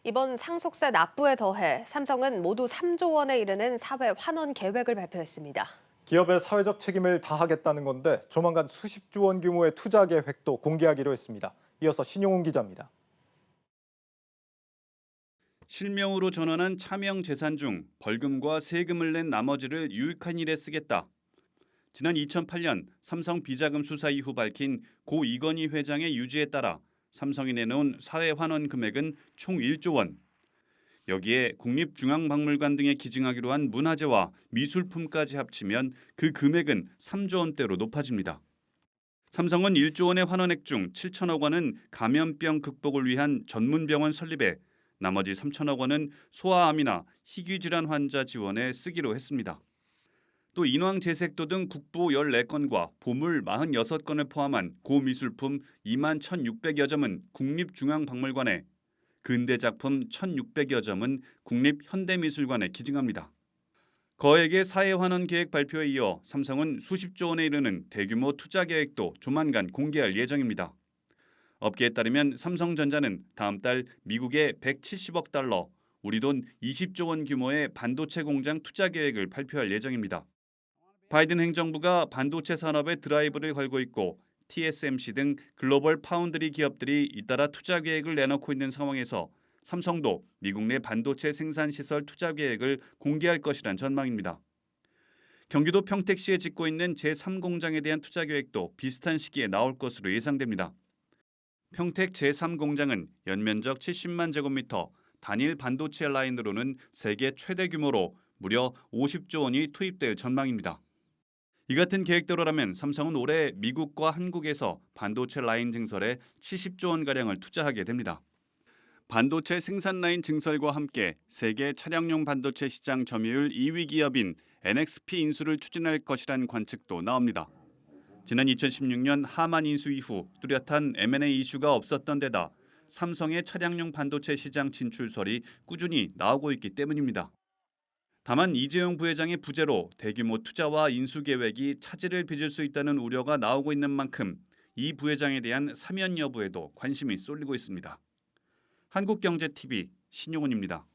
이번 상속세 납부에 더해 삼성은 모두 3조 원에 이르는 사회 환원 계획을 발표했습니다. 기업의 사회적 책임을 다하겠다는 건데 조만간 수십조 원 규모의 투자 계획도 공개하기로 했습니다. 이어서 신용훈 기자입니다. 실명으로 전환한 차명 재산 중 벌금과 세금을 낸 나머지를 유익한 일에 쓰겠다. 지난 2008년 삼성 비자금 수사 이후 밝힌 고 이건희 회장의 유지에 따라 삼성이 내놓은 사회환원 금액은 총 1조 원. 여기에 국립중앙박물관 등에 기증하기로 한 문화재와 미술품까지 합치면 그 금액은 3조 원대로 높아집니다. 삼성은 1조 원의 환원액 중 7천억 원은 감염병 극복을 위한 전문병원 설립에 나머지 3천억 원은 소아암이나 희귀질환 환자 지원에 쓰기로 했습니다. 또 인왕제색도 등 국보 14건과 보물 46건을 포함한 고미술품 2만 1,600여 점은 국립중앙박물관에, 근대작품 1,600여 점은 국립현대미술관에 기증합니다. 거액의 사회환원 계획 발표에 이어 삼성은 수십조 원에 이르는 대규모 투자 계획도 조만간 공개할 예정입니다. 업계에 따르면 삼성전자는 다음 달 미국에 170억 달러, 우리 돈 20조 원 규모의 반도체 공장 투자 계획을 발표할 예정입니다. 바이든 행정부가 반도체 산업에 드라이브를 걸고 있고 TSMC 등 글로벌 파운드리 기업들이 잇따라 투자 계획을 내놓고 있는 상황에서 삼성도 미국 내 반도체 생산 시설 투자 계획을 공개할 것이란 전망입니다. 경기도 평택시에 짓고 있는 제3공장에 대한 투자 계획도 비슷한 시기에 나올 것으로 예상됩니다. 평택 제3공장은 연면적 70만 제곱미터, 단일 반도체 라인으로는 세계 최대 규모로 무려 50조 원이 투입될 전망입니다. 이 같은 계획대로라면 삼성은 올해 미국과 한국에서 반도체 라인 증설에 70조 원가량을 투자하게 됩니다. 반도체 생산 라인 증설과 함께 세계 차량용 반도체 시장 점유율 2위 기업인 NXP 인수를 추진할 것이란 관측도 나옵니다. 지난 2016년 하만 인수 이후 뚜렷한 M&A 이슈가 없었던 데다 삼성의 차량용 반도체 시장 진출설이 꾸준히 나오고 있기 때문입니다. 다만 이재용 부회장의 부재로 대규모 투자와 인수 계획이 차질을 빚을 수 있다는 우려가 나오고 있는 만큼 이 부회장에 대한 사면 여부에도 관심이 쏠리고 있습니다. 한국경제TV 신용훈입니다.